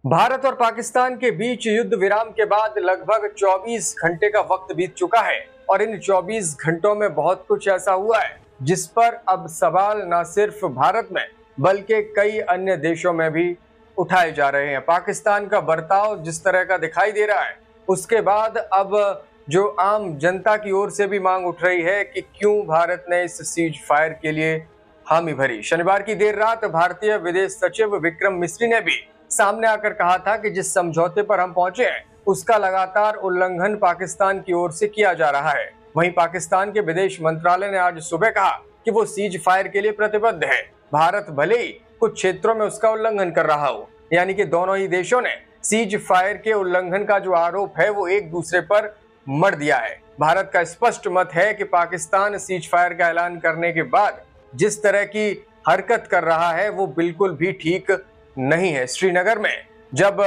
भारत और पाकिस्तान के बीच युद्ध विराम के बाद लगभग 24 घंटे का वक्त बीत चुका है और इन 24 घंटों में बहुत कुछ ऐसा हुआ है जिस पर अब सवाल न सिर्फ भारत में बल्कि कई अन्य देशों में भी उठाए जा रहे हैं। पाकिस्तान का बर्ताव जिस तरह का दिखाई दे रहा है, उसके बाद अब जो आम जनता की ओर से भी मांग उठ रही है कि क्यों भारत ने इस सीज फायर के लिए हामी भरी। शनिवार की देर रात भारतीय विदेश सचिव विक्रम मिस्री ने भी सामने आकर कहा था कि जिस समझौते पर हम पहुंचे हैं उसका लगातार उल्लंघन पाकिस्तान की ओर से किया जा रहा है। वहीं पाकिस्तान के विदेश मंत्रालय ने आज सुबह कहा कि वो सीज फायर के लिए प्रतिबद्ध है, भारत भले ही कुछ क्षेत्रों में उसका उल्लंघन कर रहा हो। यानी कि दोनों ही देशों ने सीज फायर के उल्लंघन का जो आरोप है वो एक दूसरे पर मढ़ दिया है। भारत का स्पष्ट मत है कि पाकिस्तान सीज फायर का ऐलान करने के बाद जिस तरह की हरकत कर रहा है वो बिल्कुल भी ठीक नहीं है। श्रीनगर में जब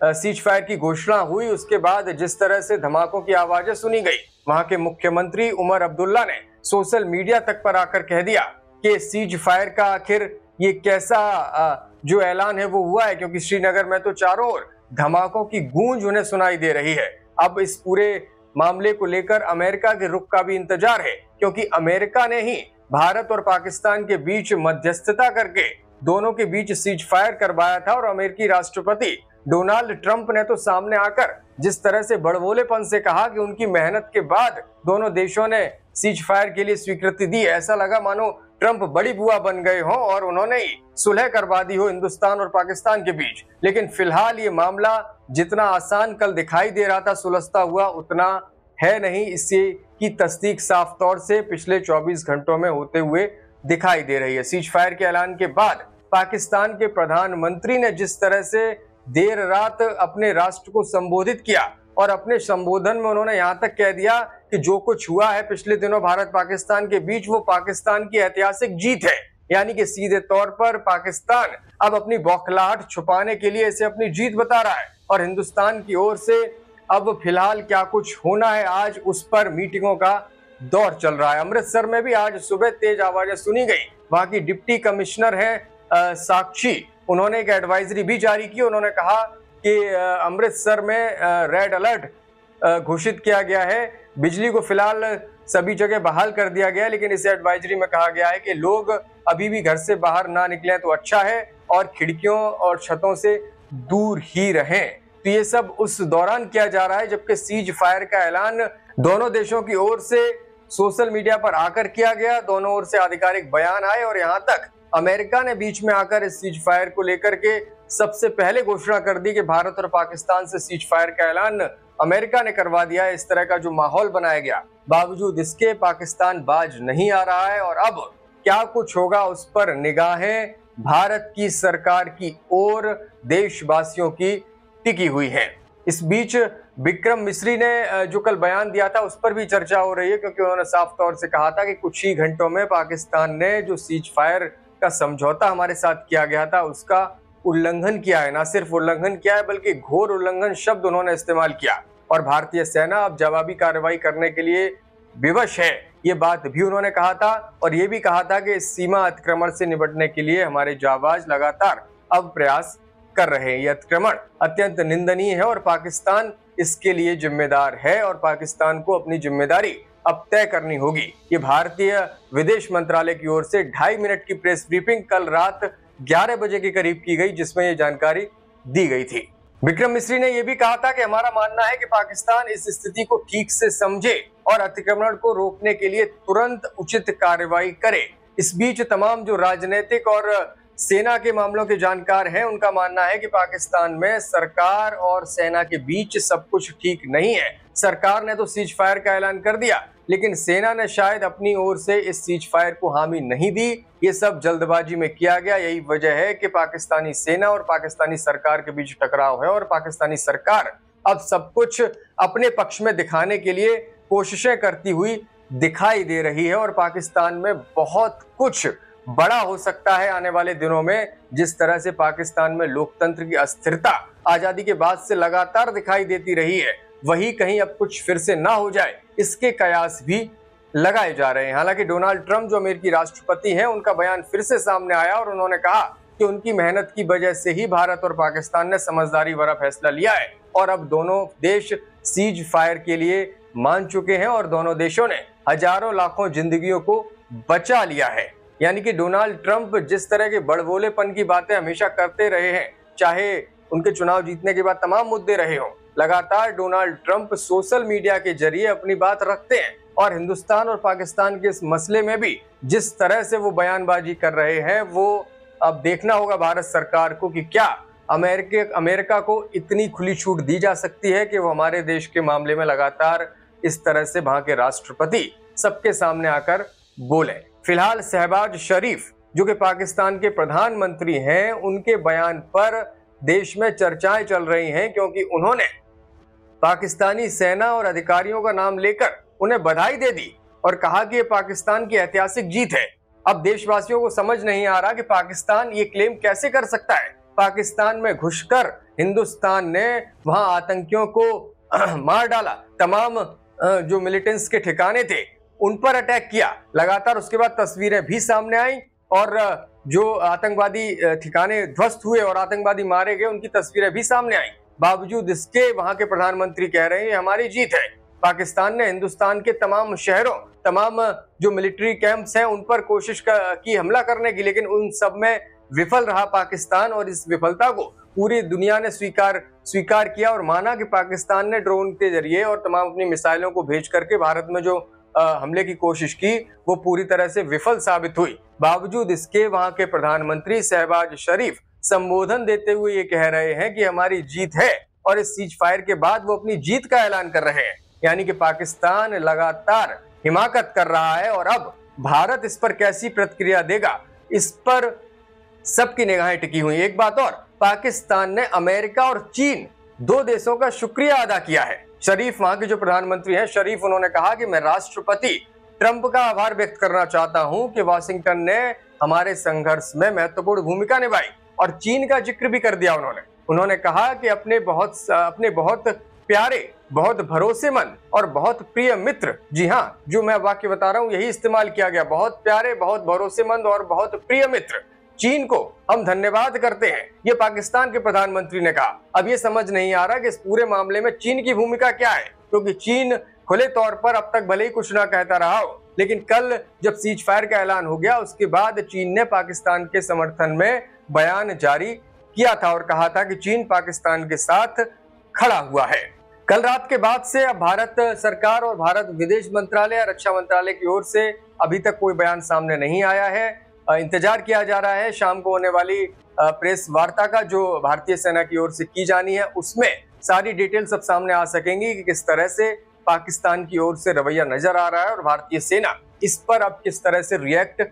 सीज फायर की घोषणा हुई उसके बाद जिस तरह से धमाकों की आवाजें सुनी गई, वहां के मुख्यमंत्री उमर अब्दुल्ला ने सोशल मीडिया तक पर आकर कह दिया कि सीज फायर का आखिर ये कैसा जो ऐलान है वो हुआ है, क्योंकि श्रीनगर में तो चारों ओर धमाकों की गूंज उन्हें सुनाई दे रही है। अब इस पूरे मामले को लेकर अमेरिका के रुख का भी इंतजार है, क्योंकि अमेरिका ने ही भारत और पाकिस्तान के बीच मध्यस्थता करके दोनों के बीच सीज फायर करवाया था। और अमेरिकी राष्ट्रपति डोनाल्ड ट्रंप ने तो सामने आकर जिस तरह से बड़बोलेपन से कहा कि उनकी मेहनत के बाद दोनों देशों ने सीज फायर के लिए स्वीकृति दी, ऐसा लगा मानो ट्रंप बड़ी बुआ बन गए हों और उन्होंने ही सुलह करवा दी हो हिंदुस्तान और पाकिस्तान के बीच। लेकिन फिलहाल ये मामला जितना आसान कल दिखाई दे रहा था सुलझता हुआ, उतना है नहीं। इससे की तस्दीक साफ तौर से पिछले 24 घंटों में होते हुए दिखाई दे रही है। सीज फायर के ऐलान के बाद पाकिस्तान के प्रधानमंत्री ने जिस तरह से देर रात अपने राष्ट्र को संबोधित किया और अपने संबोधन में उन्होंने यहां तक कह दिया कि जो कुछ हुआ है पिछले दिनों भारत पाकिस्तान के बीच वो पाकिस्तान की ऐतिहासिक जीत है। यानी कि सीधे तौर पर पाकिस्तान अब अपनी बौखलाहट छुपाने के लिए इसे अपनी जीत बता रहा है और हिंदुस्तान की ओर से अब फिलहाल क्या कुछ होना है आज उस पर मीटिंगों का दौर चल रहा है। अमृतसर में भी आज सुबह तेज आवाजें सुनी गई। वहां की डिप्टी कमिश्नर है साक्षी, उन्होंने एक एडवाइजरी भी जारी की। उन्होंने कहा कि अमृतसर में रेड अलर्ट घोषित किया गया है, बिजली को फिलहाल सभी जगह बहाल कर दिया गया है, लेकिन इस एडवाइजरी में कहा गया है कि लोग अभी भी घर से बाहर ना निकलें तो अच्छा है और खिड़कियों और छतों से दूर ही रहें। तो ये सब उस दौरान किया जा रहा है जबकि सीज फायर का ऐलान दोनों देशों की ओर से सोशल मीडिया पर आकर किया गया, दोनों ओर से आधिकारिक बयान आए और यहां तक अमेरिका ने बीच में आकर इस सीज फायर को लेकर के सबसे पहले घोषणा कर दी कि भारत और पाकिस्तान से सीज फायर का ऐलान अमेरिका ने करवा दिया है। इस तरह का जो माहौल बनाया गया, बावजूद इसके पाकिस्तान बाज नहीं आ रहा है और अब क्या कुछ होगा उस पर निगाहें भारत की सरकार की ओर देशवासियों की टिकी हुई है। इस बीच विक्रम मिस्री ने जो कल बयान दिया था उस पर भी चर्चा हो रही है, क्योंकि उन्होंने साफ तौर से कहा था कि कुछ ही घंटों में पाकिस्तान ने जो सीज फायर का समझौता हमारे साथ किया गया था उसका उल्लंघन किया है। ना सिर्फ उल्लंघन किया है बल्कि घोर उल्लंघन शब्द उन्होंने इस्तेमाल किया और भारतीय सेना अब जवाबी कार्रवाई करने के लिए विवश है, ये बात भी उन्होंने कहा था। और ये भी कहा था कि इस सीमा अतिक्रमण से निपटने के लिए हमारे जाबाज लगातार अब प्रयास कर रहे हैं। यह अतिक्रमण अत्यंत निंदनीय है और पाकिस्तान इसके लिए जिम्मेदार है और पाकिस्तान को अपनी जिम्मेदारी अब तय करनी होगी। ये भारतीय विदेश मंत्रालय की ओर से 2.5 मिनट की प्रेस ब्रीफिंग कल रात 11 बजे के करीब की गई, जिसमें ये जानकारी दी गई थी। विक्रम मिस्री ने यह भी कहा था कि हमारा मानना है कि पाकिस्तान इस स्थिति को ठीक से समझे और अतिक्रमण को रोकने के लिए तुरंत उचित कार्रवाई करे। इस बीच तमाम जो राजनीतिक और सेना के मामलों के जानकार हैं उनका मानना है कि पाकिस्तान में सरकार और सेना के बीच सब कुछ ठीक नहीं है। सरकार ने तो सीज फायर का ऐलान कर दिया, लेकिन सेना ने शायद अपनी ओर से इस सीज फायर को हामी नहीं दी। ये सब जल्दबाजी में किया गया। यही वजह है कि पाकिस्तानी सेना और पाकिस्तानी सरकार के बीच टकराव है और पाकिस्तानी सरकार अब सब कुछ अपने पक्ष में दिखाने के लिए कोशिशें करती हुई दिखाई दे रही है और पाकिस्तान में बहुत कुछ बड़ा हो सकता है आने वाले दिनों में। जिस तरह से पाकिस्तान में लोकतंत्र की अस्थिरता आजादी के बाद से लगातार दिखाई देती रही है, वही कहीं अब कुछ फिर से ना हो जाए, इसके कयास भी लगाए जा रहे हैं। हालांकि डोनाल्ड ट्रंप जो अमेरिकी राष्ट्रपति हैं, उनका बयान फिर से सामने आया और उन्होंने कहा कि उनकी मेहनत की वजह से ही भारत और पाकिस्तान ने समझदारी भरा फैसला लिया है और अब दोनों देश सीज फायर के लिए मान चुके हैं और दोनों देशों ने हजारों लाखों जिंदगियों को बचा लिया है। यानी कि डोनाल्ड ट्रंप जिस तरह के बड़बोलेपन की बातें हमेशा करते रहे हैं, चाहे उनके चुनाव जीतने के बाद तमाम मुद्दे रहे हों, लगातार डोनाल्ड ट्रंप सोशल मीडिया के जरिए अपनी बात रखते हैं और हिंदुस्तान और पाकिस्तान के इस मसले में भी जिस तरह से वो बयानबाजी कर रहे हैं, वो अब देखना होगा भारत सरकार को कि क्या अमेरिका को इतनी खुली छूट दी जा सकती है कि वो हमारे देश के मामले में लगातार इस तरह से वहां के राष्ट्रपति सबके सामने आकर बोले। फिलहाल शहबाज शरीफ जो कि पाकिस्तान के प्रधानमंत्री हैं, उनके बयान पर देश में चर्चाएं चल रही हैं क्योंकि उन्होंने पाकिस्तानी सेना और अधिकारियों का नाम लेकर उन्हें बधाई दे दी और कहा कि ये पाकिस्तान की ऐतिहासिक जीत है। अब देशवासियों को समझ नहीं आ रहा कि पाकिस्तान ये क्लेम कैसे कर सकता है। पाकिस्तान में घुसकर हिंदुस्तान ने वहां आतंकियों को मार डाला, तमाम जो मिलिटेंट्स के ठिकाने थे उन पर अटैक किया, लगातार उसके बाद तस्वीरें भी सामने आई और जो आतंकवादी ठिकाने ध्वस्त हुए और आतंकवादी मारे गए उनकी तस्वीरें भी सामने आई। बावजूद इसके वहां के प्रधानमंत्री कह रहे हैं हमारी जीत है। पाकिस्तान ने हिंदुस्तान के तमाम शहरों, तमाम जो मिलिट्री कैंप्स हैं उन पर कोशिश की हमला करने की, लेकिन उन सब में विफल रहा पाकिस्तान और इस विफलता को पूरी दुनिया ने स्वीकार किया और माना कि पाकिस्तान ने ड्रोन के जरिए और तमाम अपनी मिसाइलों को भेज करके भारत में जो हमले की कोशिश की वो पूरी तरह से विफल साबित हुई। बावजूद इसके वहां के प्रधानमंत्री शहबाज शरीफ संबोधन देते हुए ये कह रहे हैं कि हमारी जीत है और इस सीज फायर के बाद वो अपनी जीत का ऐलान कर रहे हैं। यानी कि पाकिस्तान लगातार हिमाकत कर रहा है और अब भारत इस पर कैसी प्रतिक्रिया देगा, इस पर सबकी निगाहें टिकी हुई। एक बात और, पाकिस्तान ने अमेरिका और चीन दो देशों का शुक्रिया अदा किया है। शरीफ वहां के जो प्रधानमंत्री हैं शरीफ, उन्होंने कहा कि मैं राष्ट्रपति ट्रंप का आभार व्यक्त करना चाहता हूं कि वाशिंगटन ने हमारे संघर्ष में महत्वपूर्ण भूमिका निभाई और चीन का जिक्र भी कर दिया। उन्होंने कहा कि अपने बहुत प्यारे, बहुत भरोसेमंद और बहुत प्रिय मित्र, जी हाँ, जो मैं वाक्य बता रहा हूं यही इस्तेमाल किया गया, बहुत प्यारे, बहुत भरोसेमंद और बहुत प्रिय मित्र चीन को हम धन्यवाद करते हैं, ये पाकिस्तान के प्रधानमंत्री ने कहा। अब ये समझ नहीं आ रहा कि इस पूरे मामले में चीन की भूमिका क्या है, क्योंकि चीन खुले तौर पर अब तक भले ही कुछ ना कहता रहा हो, लेकिन कल जब सीज फायर का ऐलान हो गया उसके बाद चीन ने पाकिस्तान के समर्थन में बयान जारी किया था और कहा था कि चीन पाकिस्तान के साथ खड़ा हुआ है। कल रात के बाद से अब भारत सरकार और भारत विदेश मंत्रालय, रक्षा मंत्रालय की ओर से अभी तक कोई बयान सामने नहीं आया है। इंतजार किया जा रहा है शाम को होने वाली प्रेस वार्ता का जो भारतीय सेना की ओर से की जानी है, उसमें सारी डिटेल सब सामने आ सकेंगी कि किस तरह से पाकिस्तान की ओर से रवैया नजर आ रहा है और भारतीय सेना इस पर अब किस तरह से रिएक्ट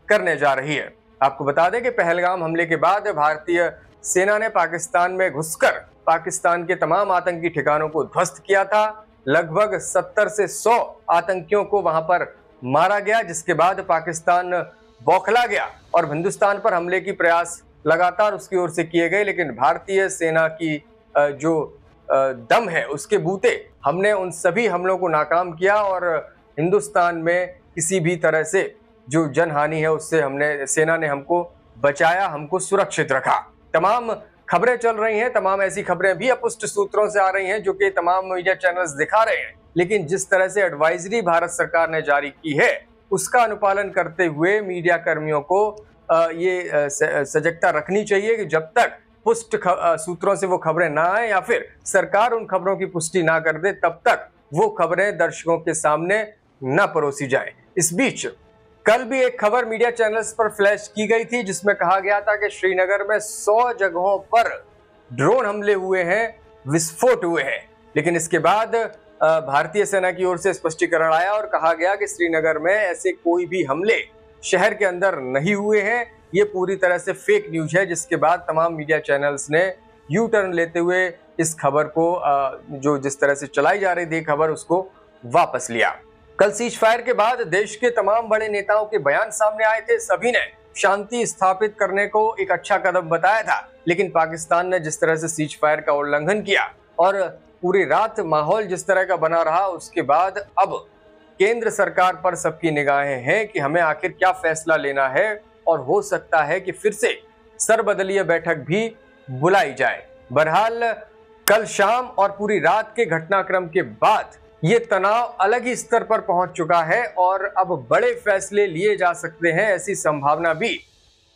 करने जा रही है। आपको बता दें कि पहलगाम हमले के बाद भारतीय सेना ने पाकिस्तान में घुसकर पाकिस्तान के तमाम आतंकी ठिकानों को ध्वस्त किया था। लगभग 70 से 100 आतंकियों को वहां पर मारा गया, जिसके बाद पाकिस्तान बौखला गया और हिंदुस्तान पर हमले की प्रयास लगातार उसकी ओर से किए गए, लेकिन भारतीय सेना की जो दम है उसके बूते हमने उन सभी हमलों को नाकाम किया और हिंदुस्तान में किसी भी तरह से जो जनहानि है उससे सेना ने हमको बचाया, हमको सुरक्षित रखा। तमाम खबरें चल रही हैं, तमाम ऐसी खबरें भी अपुष्ट सूत्रों से आ रही हैं जो कि तमाम मीडिया चैनल्स दिखा रहे हैं, लेकिन जिस तरह से एडवाइजरी भारत सरकार ने जारी की है उसका अनुपालन करते हुए मीडिया कर्मियों को ये सजगता रखनी चाहिए कि जब तक पुष्ट सूत्रों से वो खबरें ना आए या फिर सरकार उन खबरों की पुष्टि ना कर दे, तब तक वो खबरें दर्शकों के सामने न परोसी जाएं। इस बीच कल भी एक खबर मीडिया चैनल्स पर फ्लैश की गई थी जिसमें कहा गया था कि श्रीनगर में 100 जगहों पर ड्रोन हमले हुए हैं, विस्फोट हुए हैं, लेकिन इसके बाद भारतीय सेना की ओर से स्पष्टीकरण आया और कहा गया कि श्रीनगर में ऐसे कोई भी हमले शहर के अंदर नहीं हुए हैं। ये पूरी तरह से फेक न्यूज है, जिसके बाद तमाम मीडिया चैनल्स ने यू टर्न लेते हुए इस खबर को जो जिस तरह से चलाई जा रही थी खबर उसको वापस लिया। कल सीज फायर के बाद देश के तमाम बड़े नेताओं के बयान सामने आए थे। सभी ने शांति स्थापित करने को एक अच्छा कदम बताया था, लेकिन पाकिस्तान ने जिस तरह से सीज फायर का उल्लंघन किया और पूरी रात माहौल जिस तरह का बना रहा, उसके बाद अब केंद्र सरकार पर सबकी निगाहें हैं कि हमें आखिर क्या फैसला लेना है और हो सकता है कि फिर से सर्वदलीय बैठक भी बुलाई जाए। बहरहाल कल शाम और पूरी रात के घटनाक्रम के बाद ये तनाव अलग ही स्तर पर पहुंच चुका है और अब बड़े फैसले लिए जा सकते हैं, ऐसी संभावना भी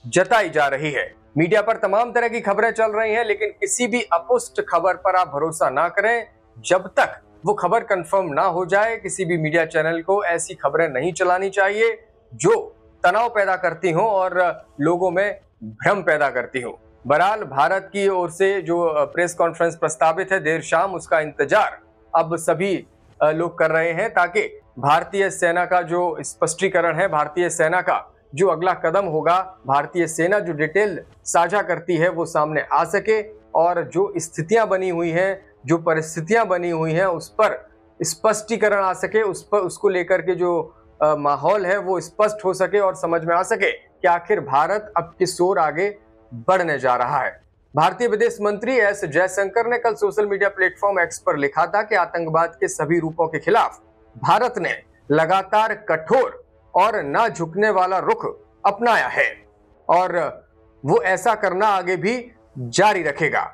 जताई जा रही है। मीडिया पर तमाम तरह की खबरें चल रही हैं, लेकिन किसी भी अपुष्ट खबर पर आप भरोसा ना करें। जब तक वो खबर कंफर्म ना हो जाए, किसी भी मीडिया चैनल को ऐसी खबरें नहीं चलानी चाहिए जो तनाव पैदा करती हो और लोगों में भ्रम पैदा करती हो। बहरहाल भारत की ओर से जो प्रेस कॉन्फ्रेंस प्रस्तावित है देर शाम, उसका इंतजार अब सभी लोग कर रहे हैं ताकि भारतीय सेना का जो स्पष्टीकरण है, भारतीय सेना का जो अगला कदम होगा, भारतीय सेना जो डिटेल साझा करती है वो सामने आ सके और जो स्थितियां बनी हुई हैं, जो परिस्थितियां बनी हुई हैं, उस पर स्पष्टीकरण आ सके, उसको लेकर के जो माहौल है वो स्पष्ट हो सके और समझ में आ सके कि आखिर भारत अब किस ओर आगे बढ़ने जा रहा है। भारतीय विदेश मंत्री एस जयशंकर ने कल सोशल मीडिया प्लेटफॉर्म एक्स पर लिखा था कि आतंकवाद के सभी रूपों के खिलाफ भारत ने लगातार कठोर और ना झुकने वाला रुख अपनाया है और वो ऐसा करना आगे भी जारी रखेगा।